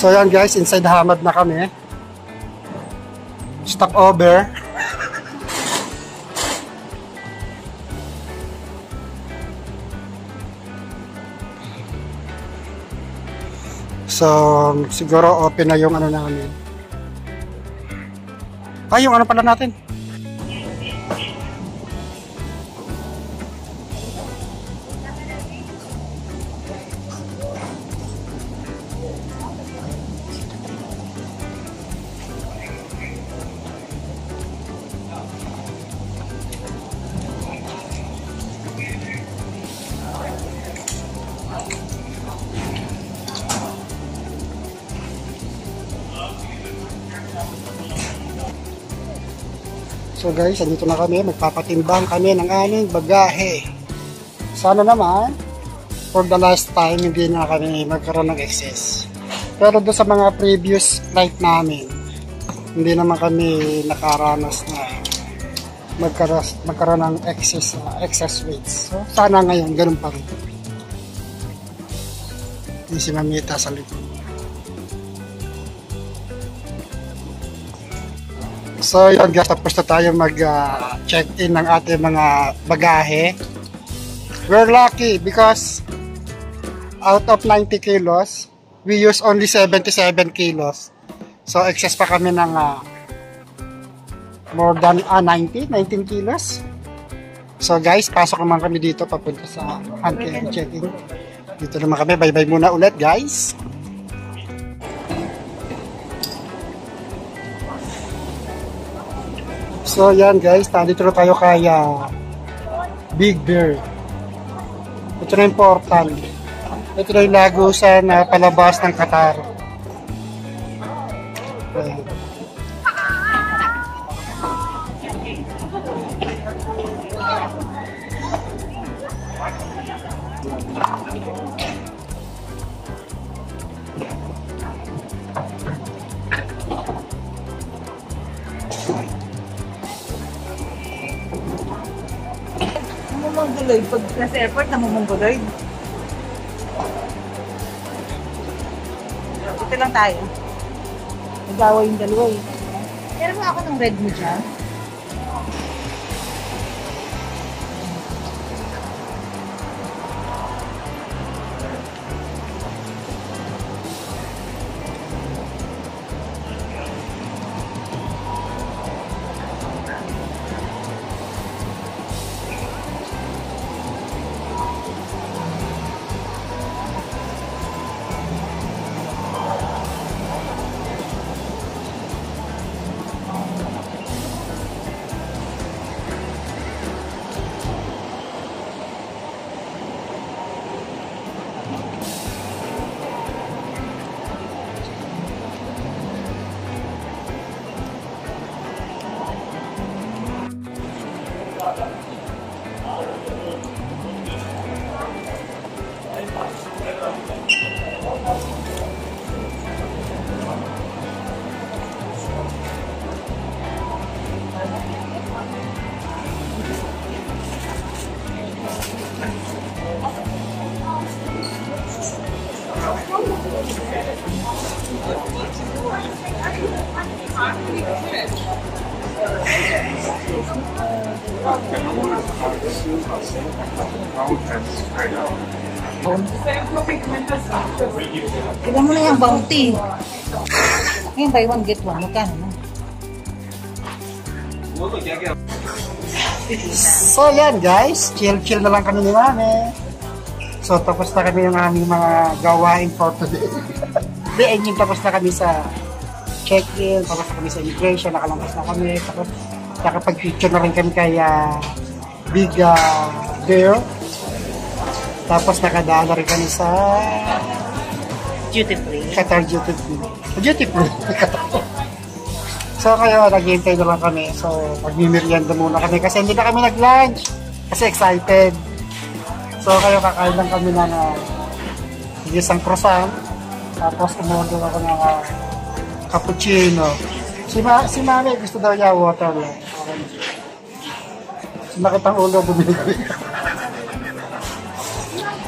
So yan guys, inside Hamad na kami. Stop over. So siguro open na yung ano namin. Ay, yung ano pala natin. So guys, andito na kami, magpapatimbang kami ng aming bagahe. Sana naman, for the last time, hindi na kami magkaroon ng excess. Pero doon sa mga previous flight namin, hindi naman kami nakaranas na magkaroon ng excess weights. So sana ngayon, ganun pa rin. Hindi si Mamita sa likod. So yun guys, tapos na tayo mag-check-in ng ating mga bagahe. We're lucky because out of 90 kilos, we use only 77 kilos. So excess pa kami ng more than 19 kilos. So guys, pasok naman kami dito papunta sa hand check-in. Dito naman kami, bye-bye muna ulit guys. So yan guys, dito na tayo kay Big Bear. Ito na yung portal. Ito na yung lagusan na palabas ng Qatar. Namumungguloy. Pag nasa airport, namumungguloy. Ito lang tayo. Nagawa yung dalawa eh. Meron mo ako ng red mo dyan. Tignan mo na yung bounty. Ngayon, buy one, get one. Magkano na? So yan guys, chill na lang kami ni Mami. So tapos na kami yung aming mga gawain for today. I mean, tapos na kami sa check-in, tapos na kami sa immigration, nakalampas na kami. Tapos nakapag-picture na rin kami kay Big Bear. Tapos nakadaan na rin kami sa Duty free. Qatar duty free. Duty free. So kayo, naghihintay na lang kami. So magmimerienda muna kami kasi hindi na kami nag-lunch. Kasi excited. So kayo, kakain lang kami ng isang croissant. Tapos umorder ako ng cappuccino. Si Mami gusto daw niya water lang. Okay. Sinakit ang ulo, bumili.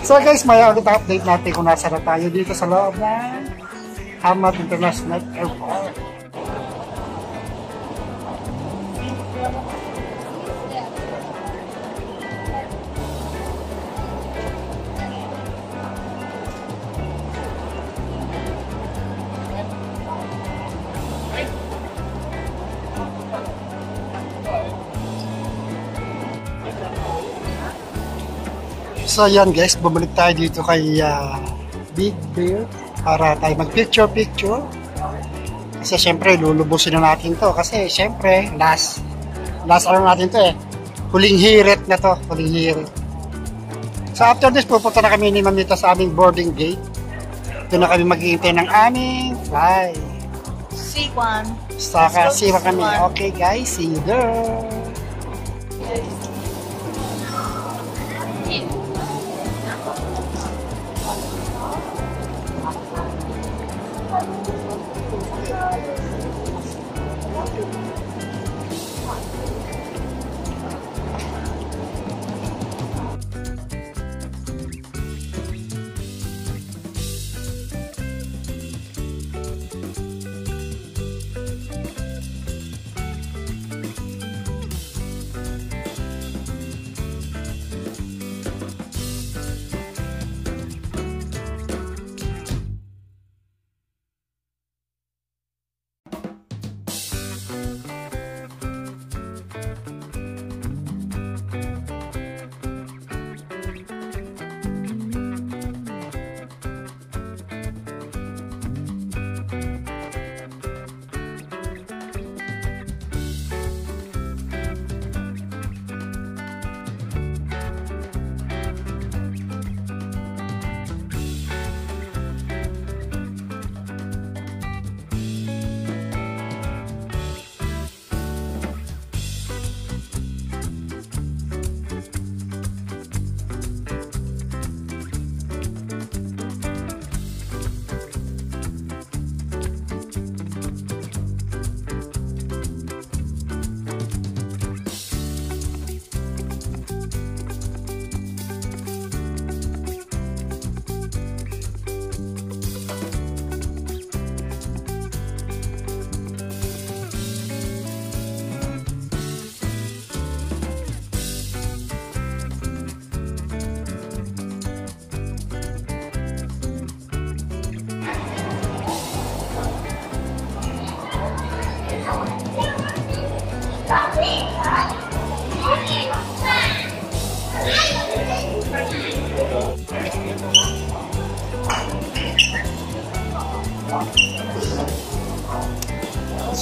So guys, may ulit update natin kung nasa na tayo dito sa loob ng Hamad International Airport. So yan guys, bumalik tayo dito kay Big Bear para tayo mag-picture-picture. Kasi syempre, lulubusin na natin to. Kasi syempre, last ano natin to eh. Huling hirit na to. Huling hirit. So after this, pupunta na kami ni Ma'am dito sa aming boarding gate. Doon na kami mag-iintay ng aming flight. C1. Saka siwa kami. Okay guys, see you there.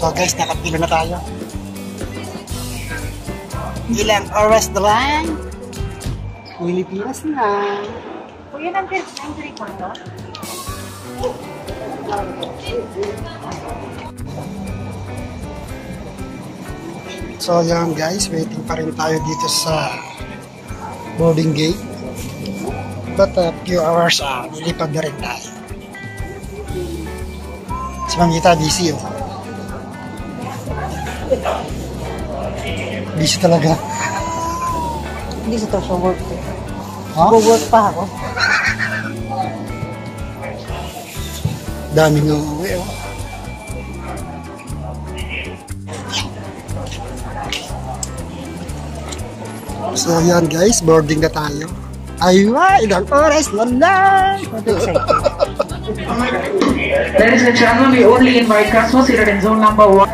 So guys, nakapila na tayo. Ilang oras na lang? Pilipinas na. Kuya, nandiyan ko to? So yan guys, waiting pa rin tayo dito sa boarding gate. But a few hours, nilipad na rin tayo. Si Ma'am Gita, busy oh. Busy talaga. Hindi sa to siya work ko. Huh? Go-work pa ako. Daming uuwi oh. So yan guys, boarding na tayo. Aywa, ilang oras na lang. Ladies and gentlemen, we only invite customers seated in zone number 1.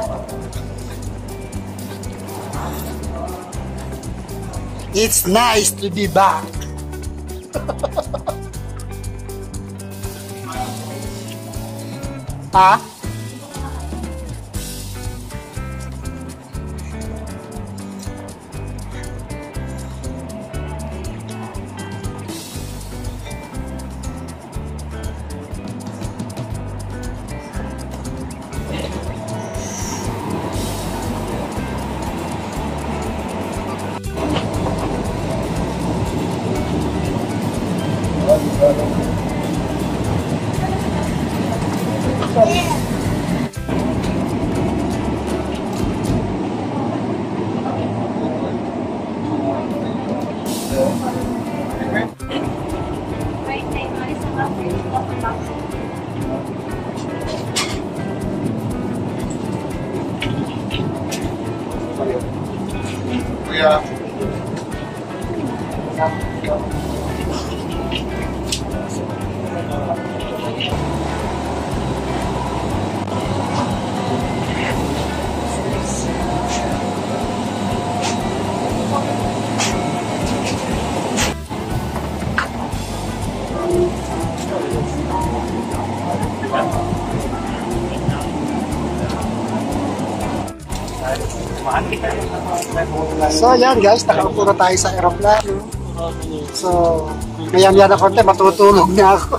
It's nice to be back. Ha? kaya. So yan guys, nakaupo na tayo sa aeroplano. So, maya-maya na konti, matutulog na ako.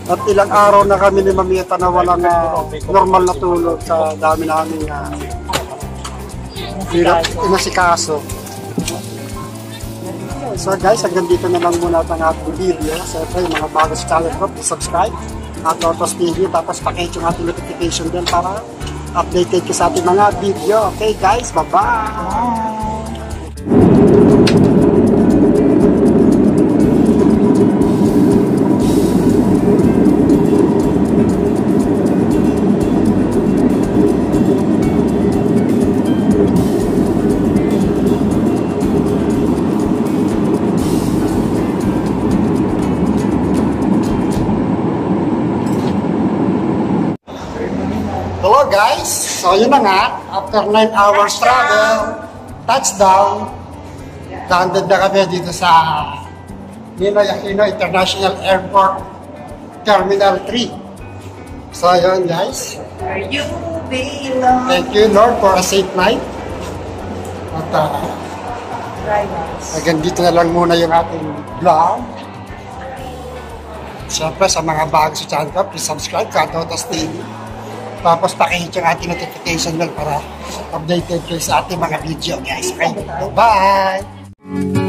At ilang araw na kami ni Mamita na walang normal na tulog sa dami namin inasikaso. So guys, hanggang dito na lang muna ang ating video. Siyempre, yung mga bago sa channel ko, please subscribe at Totos TV. Tapos pakihit yung ating notification din para updated ka sa ating mga video. Okay guys, bye-bye! Hello guys! So yun na nga, after 9 hours travel, touchdown, landed na kami dito sa Ninoy Aquino International Airport Terminal 3. So yun guys. Thank you Lord for a safe night. At hanggang dito na lang muna yung ating vlog. Siyempre sa mga bago sa channel ko, please subscribe ka, Totos TV. Tapos pakihit yung ating notification bell para updated kayo sa ating mga video guys. Okay? Bye!